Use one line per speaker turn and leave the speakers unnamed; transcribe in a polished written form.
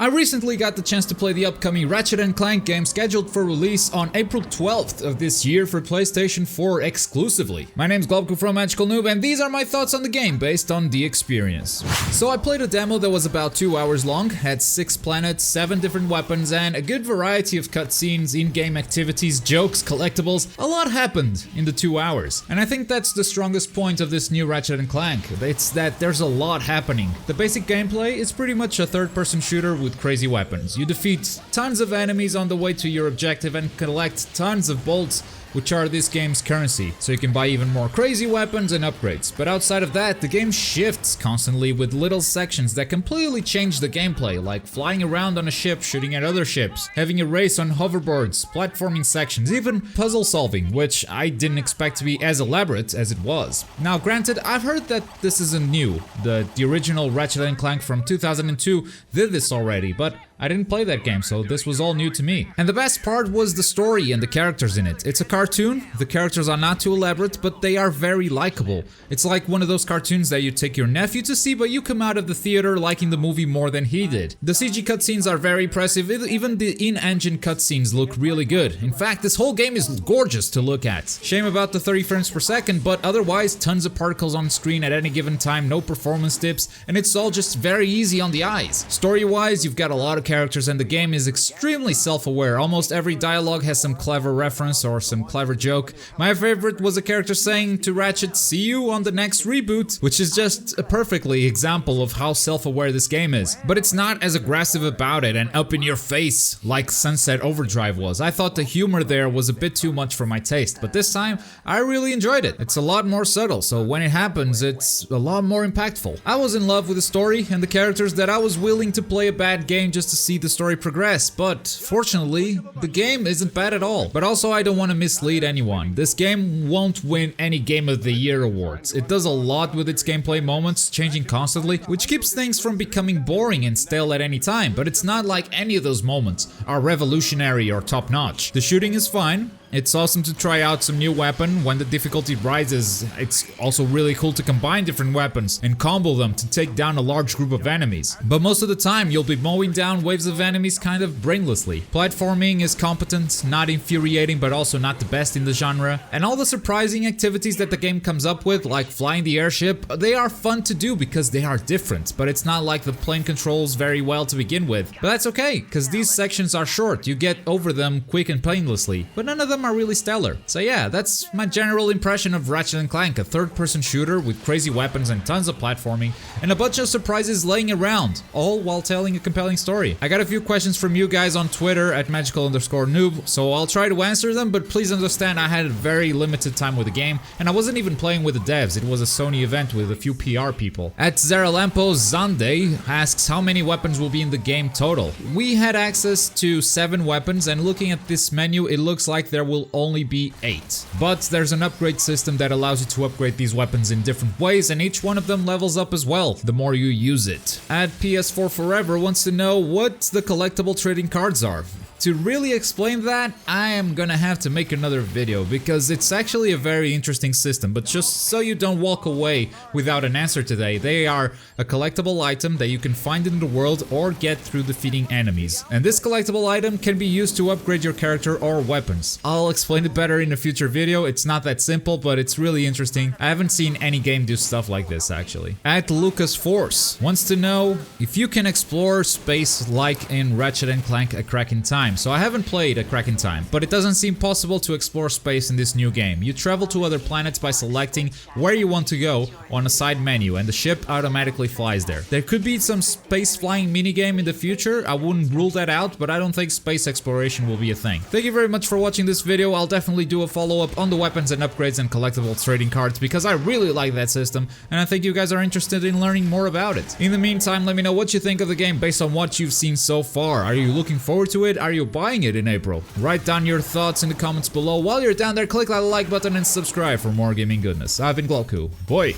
I recently got the chance to play the upcoming Ratchet Clank game scheduled for release on April 12th of this year for PlayStation 4 exclusively. My name's Globku from Magical Noob, and these are my thoughts on the game based on the experience. So I played a demo that was about 2 hours long, had 6 planets, 7 different weapons, and a good variety of cutscenes, in-game activities, jokes, collectibles. A lot happened in the 2 hours. And I think that's the strongest point of this new Ratchet Clank. It's that there's a lot happening. The basic gameplay is pretty much a third-person shooter with crazy weapons. You defeat tons of enemies on the way to your objective and collect tons of bolts, which are this game's currency, so you can buy even more crazy weapons and upgrades. But outside of that, the game shifts constantly with little sections that completely change the gameplay, like flying around on a ship, shooting at other ships, having a race on hoverboards, platforming sections, even puzzle solving, which I didn't expect to be as elaborate as it was. Now granted, I've heard that this isn't new. The original Ratchet & Clank from 2002 did this already, but I didn't play that game, so this was all new to me. And the best part was the story and the characters in it. It's a cartoon, the characters are not too elaborate, but they are very likable. It's like one of those cartoons that you take your nephew to see, but you come out of the theater liking the movie more than he did. The CG cutscenes are very impressive, even the in-engine cutscenes look really good. In fact, this whole game is gorgeous to look at. Shame about the 30 frames per second, but otherwise tons of particles on screen at any given time, no performance dips, and it's all just very easy on the eyes. Story-wise, you've got a lot of characters and the game is extremely self-aware. Almost every dialogue has some clever reference or some clever joke. My favorite was a character saying to Ratchet, "See you on the next reboot," which is just a perfectly example of how self-aware this game is. But it's not as aggressive about it and up in your face like Sunset Overdrive was. I thought the humor there was a bit too much for my taste, but this time I really enjoyed it. It's a lot more subtle, so when it happens, it's a lot more impactful. I was in love with the story and the characters that I was willing to play a bad game just to see the story progress, but fortunately, the game isn't bad at all. But also, I don't want to mislead anyone. This game won't win any Game of the Year awards. It does a lot with its gameplay moments, changing constantly, which keeps things from becoming boring and stale at any time, but it's not like any of those moments are revolutionary or top-notch. The shooting is fine. It's awesome to try out some new weapon when the difficulty rises. It's also really cool to combine different weapons and combo them to take down a large group of enemies. But most of the time you'll be mowing down waves of enemies kind of brainlessly. Platforming is competent, not infuriating but also not the best in the genre. And all the surprising activities that the game comes up with, like flying the airship, they are fun to do because they are different. But it's not like the plane controls very well to begin with. But that's okay, because these sections are short. You get over them quick and painlessly. But none of them are really stellar. So yeah, that's my general impression of Ratchet & Clank, a third-person shooter with crazy weapons and tons of platforming, and a bunch of surprises laying around, all while telling a compelling story. I got a few questions from you guys on Twitter at magical_noob, so I'll try to answer them, but please understand I had a very limited time with the game, and I wasn't even playing with the devs. It was a Sony event with a few PR people. At Zeralampo Zande asks how many weapons will be in the game total. We had access to 7 weapons, and looking at this menu, it looks like there will only be 8. But there's an upgrade system that allows you to upgrade these weapons in different ways, and each one of them levels up as well, the more you use it. At PS4 Forever wants to know what the collectible trading cards are. To really explain that, I am gonna have to make another video because it's actually a very interesting system, but just so you don't walk away without an answer today, they are a collectible item that you can find in the world or get through defeating enemies. And this collectible item can be used to upgrade your character or weapons. I'll explain it better in a future video. It's not that simple, but it's really interesting. I haven't seen any game do stuff like this actually. At Lucas Force wants to know if you can explore space like in Ratchet & Clank: A Crack in Time. So I haven't played A Crack in Time, but it doesn't seem possible to explore space in this new game. You travel to other planets by selecting where you want to go on a side menu, and the ship automatically flies there. There could be some space flying minigame in the future. I wouldn't rule that out, but I don't think space exploration will be a thing. Thank you very much for watching this video. I'll definitely do a follow-up on the weapons and upgrades and collectible trading cards because I really like that system, and I think you guys are interested in learning more about it. In the meantime, let me know what you think of the game based on what you've seen so far. Are you looking forward to it? Are you buying it in April? Write down your thoughts in the comments below. While you're down there, click that like button and subscribe for more gaming goodness. I've been Globku. Boy!